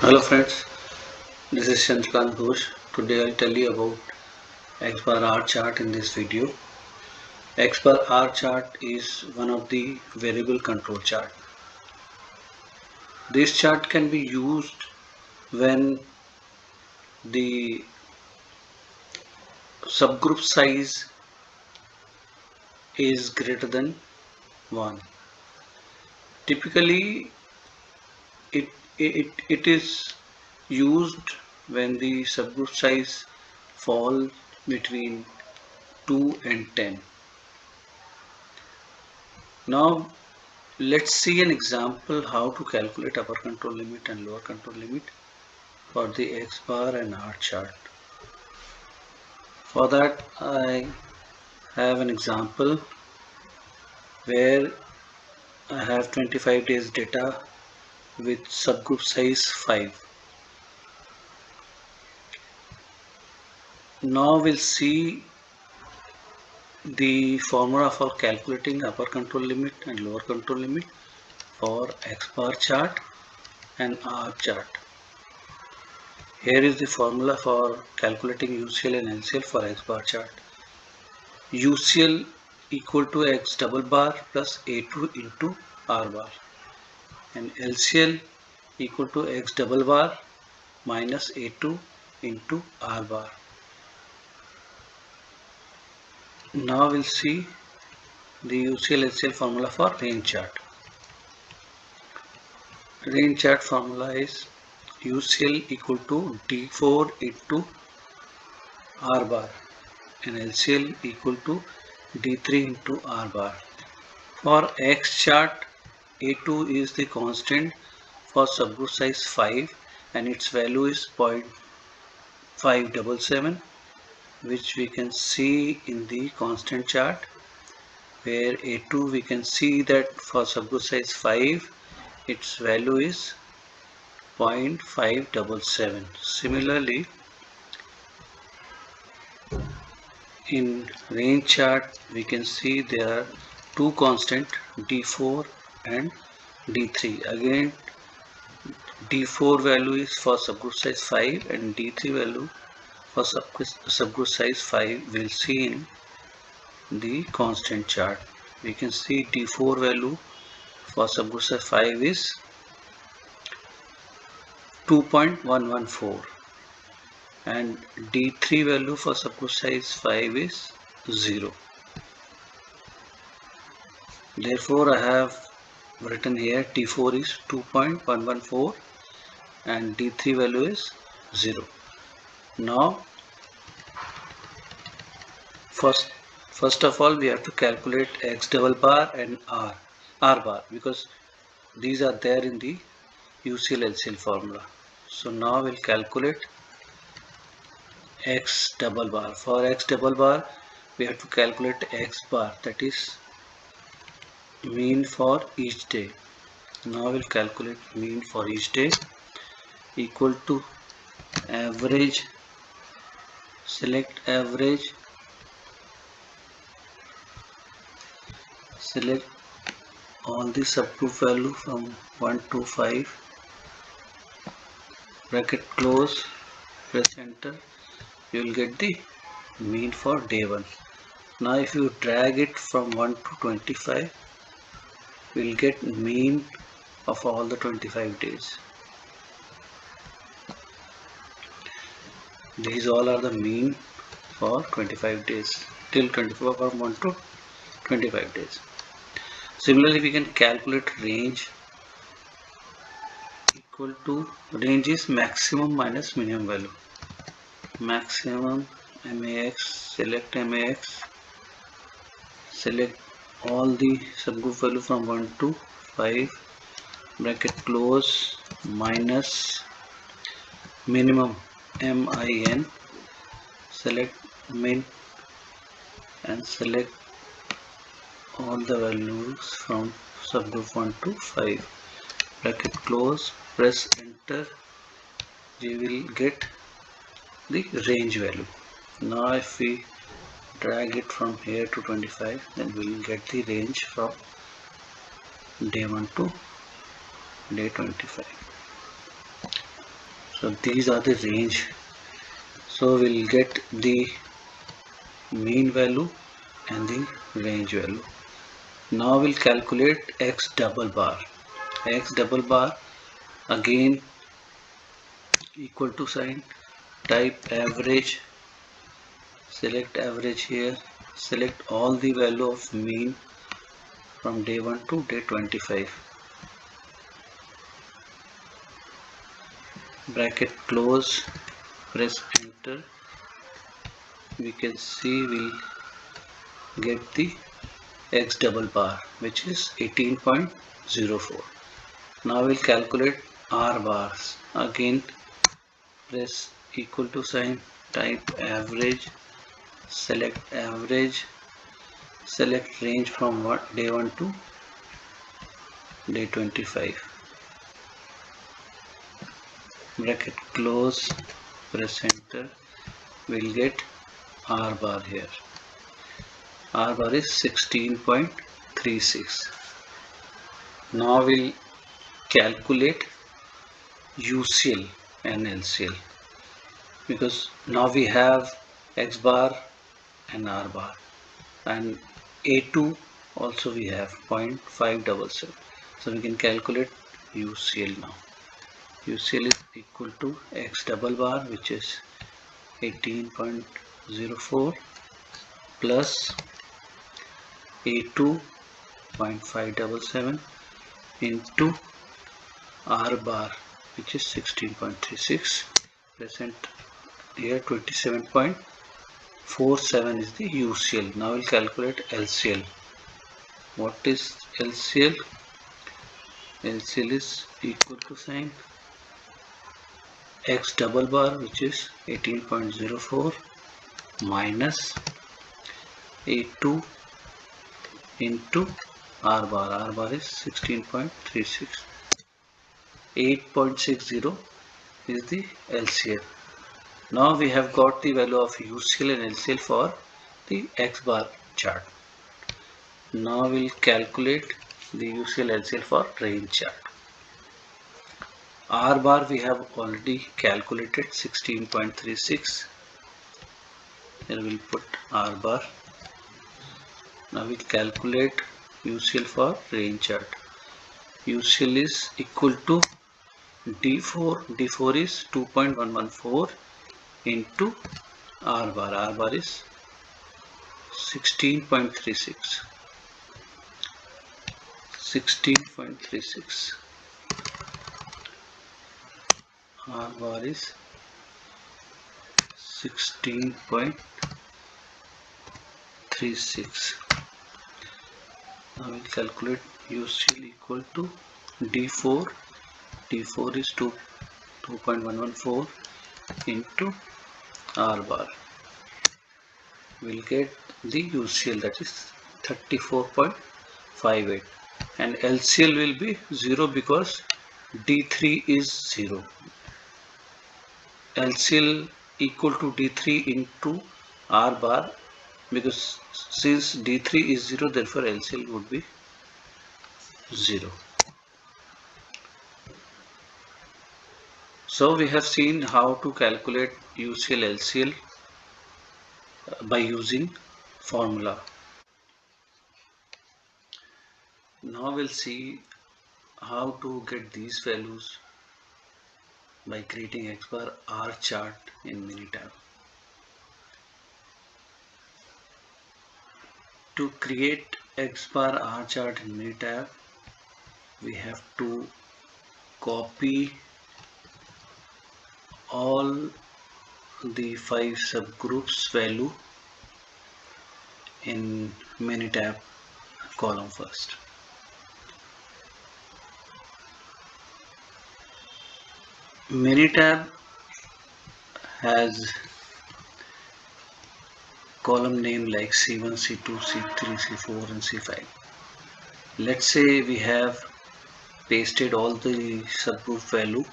Hello friends, this is Shantlan Ghosh. Today I'll tell you about Xbar R chart in this video. Xbar R chart is one of the variable control chart. This chart can be used when the subgroup size is greater than 1. Typically it is used when the subgroup size falls between 2 and 10. Now let's see an example how to calculate upper control limit and lower control limit for the Xbar and R chart. For that I have an example where I have 25 days data with subgroup size 5. Now we'll see the formula for calculating upper control limit and lower control limit for Xbar chart and R chart. Here is the formula for calculating UCL and LCL for Xbar chart. UCL equal to X double bar plus A2 into R bar, and LCL equal to X double bar minus A2 into R bar. Now we'll see the UCL LCL formula for range chart. Range chart formula is UCL equal to D4 into R bar and LCL equal to D3 into R bar. For X chart, A2 is the constant for subgroup size 5 and its value is 0.577, which we can see in the constant chart, where A2 we can see that for subgroup size 5 its value is 0.577. Similarly, in range chart we can see there are two constant D4 and D3. Again, D4 value is for subgroup size 5 and D3 value for subgroup size 5 we'll see in the constant chart. We can see D4 value for subgroup size 5 is 2.114 and D3 value for subgroup size 5 is 0. Therefore I have written here T4 is 2.114 and D3 value is 0. Now first of all we have to calculate X double bar and R bar, because these are there in the UCL LCL formula. So now we'll calculate X double bar. For X double bar we have to calculate X bar, that is mean for each day. Now we'll calculate mean for each day equal to average, select average, select all the subgroup value from 1 to 5, bracket close, press enter, you will get the mean for day 1. Now if you drag it from 1 to 25, we will get mean of all the 25 days. These all are the mean for 25 days, till 24 from 1 to 25 days. Similarly, we can calculate range equal to, range is maximum minus minimum value. Maximum max, select max, select all the subgroup value from 1 to 5, bracket close, minus minimum min, select min and select all the values from subgroup 1 to 5, bracket close, press enter, we will get the range value. Now if we drag it from here to 25, then we will get the range from day 1 to day 25. So these are the range. So we'll get the mean value and the range value. Now we'll calculate x double bar. X double bar, again equal to sign, type average, select average here, select all the value of mean from day 1 to day 25, bracket close, press enter. We can see we'll get the x double bar, which is 18.04. Now we'll calculate r bars. Again press equal to sign, type average, select average, select range from day 1 to day 25, bracket close, press enter. We'll get r bar here. R bar is 16.36. Now we'll calculate UCL and LCL, because now we have X bar and R bar, and A2 also we have 0.577. So we can calculate UCL now. UCL is equal to X double bar, which is 18.04 plus A2 0.577 into R bar, which is 16.36. Present here 27.47 is the UCL. Now we'll calculate LCL. What is LCL? LCL is equal to sign X double bar, which is 18.04 minus A2 into R bar. R bar is 16.36. 8.60 is the LCL. Now we have got the value of UCL and LCL for the Xbar chart. Now we'll calculate the UCL LCL for range chart. R bar we have already calculated 16.36. Here we'll put R bar. Now we'll calculate UCL for range chart. UCL is equal to D4. D4 is 2.114 into R bar. R bar is 16.36. 16.36. R bar is 16.36. Now we'll calculate UCL equal to D4. D4 is 2.114 into R bar. We'll get the UCL, that is 34.58, and LCL will be 0 because D3 is 0. LCL equal to D3 into R bar, because since D3 is 0, therefore LCL would be 0. So we have seen how to calculate UCL LCL by using formula. Now we'll see how to get these values by creating Xbar R chart in Minitab. To create Xbar R chart in Minitab, we have to copy all the 5 subgroups value in Minitab column first. Minitab has column name like C1, C2, C3, C4 and C5. Let's say we have pasted all the subgroup value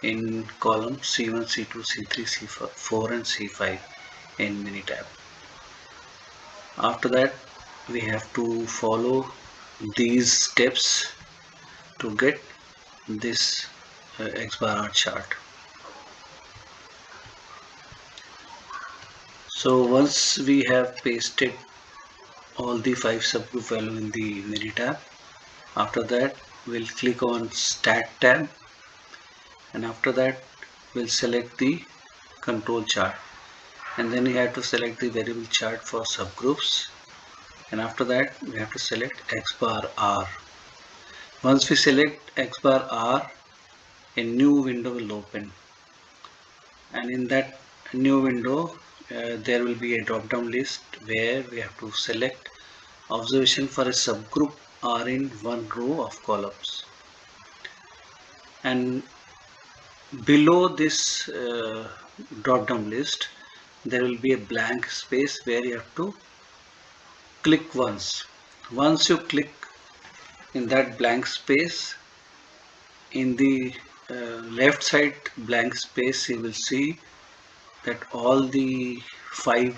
in column C1, C2, C3, C4 and C5 in Minitab. After that, we have to follow these steps to get this Xbar R chart. So once we have pasted all the 5 subgroup value in the Minitab, after that we'll click on Stat tab, and after that we'll select the control chart, and then we have to select the variable chart for subgroups, and after that we have to select Xbar R. Once we select Xbar R, a new window will open, and in that new window there will be a drop down list where we have to select observation for a subgroup are in one row of columns, and below this drop down list there will be a blank space where you have to click once. Once you click in that blank space, in the left side blank space you will see that all the 5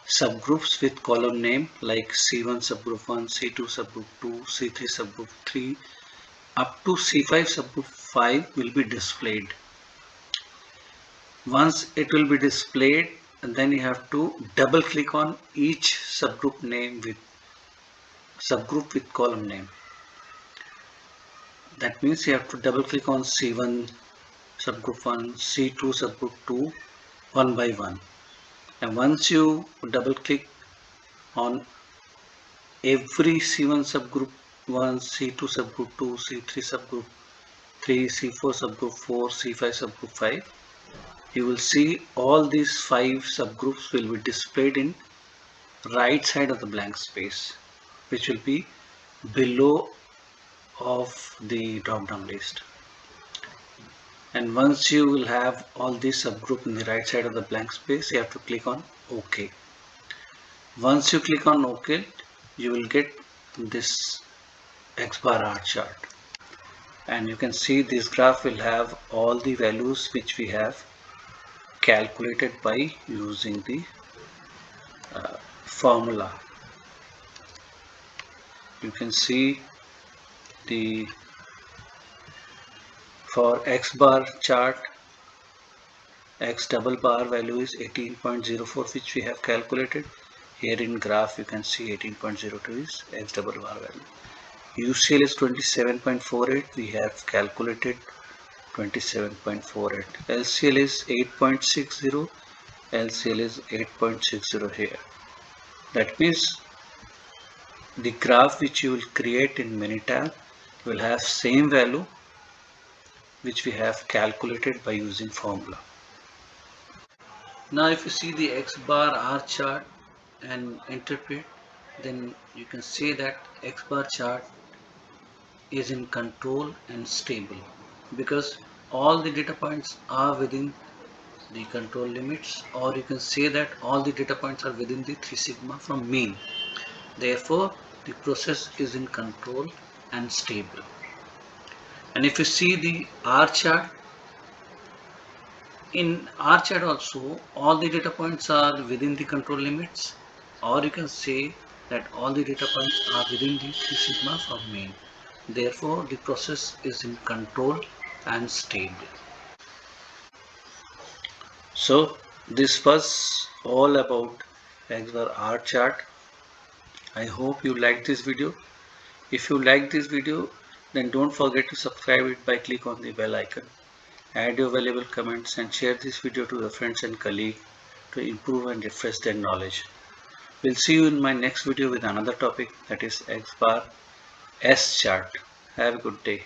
subgroups with column name like C1 subgroup 1, C2 subgroup 2, C3 subgroup 3 up to C5 subgroup 5 will be displayed. Once it will be displayed, and then you have to double click on each subgroup with column name. That means you have to double click on C1 subgroup 1, C2 subgroup 2 one by one. And once you double click on every C1 subgroup 1, C2 subgroup 2, C3 subgroup 3, C4 subgroup 4, C5 subgroup 5, you will see all these 5 subgroups will be displayed in right side of the blank space, which will be below of the drop down list. And once you will have all these subgroup in the right side of the blank space, you have to click on OK. Once you click on OK, you will get this Xbar R chart, and you can see this graph will have all the values which we have calculated by using the formula. You can see the for Xbar chart, X double bar value is 18.04, which we have calculated. Here in graph you can see 18.02 is X double bar value. UCL is 27.48, we have calculated 27.48. LCL is 8.60, LCL is 8.60 here. That means the graph which you will create in Minitab will have same value which we have calculated by using formula. Now if you see the Xbar R chart and interpret, then you can say that Xbar chart is in control and stable because all the data points are within the control limits, or you can say that all the data points are within the 3 sigma from mean. Therefore the process is in control and stable. And if you see the R chart, in R chart also all the data points are within the control limits, or you can say that all the data points are within the 3 sigma from mean. Therefore the process is in control and stable. So this was all about Xbar R chart. I hope you liked this video. If you like this video, then don't forget to subscribe it by click on the bell icon. Add your valuable comments and share this video to your friends and colleagues to improve and refresh their knowledge. We'll see you in my next video with another topic, that is Xbar S chart. Have a good day.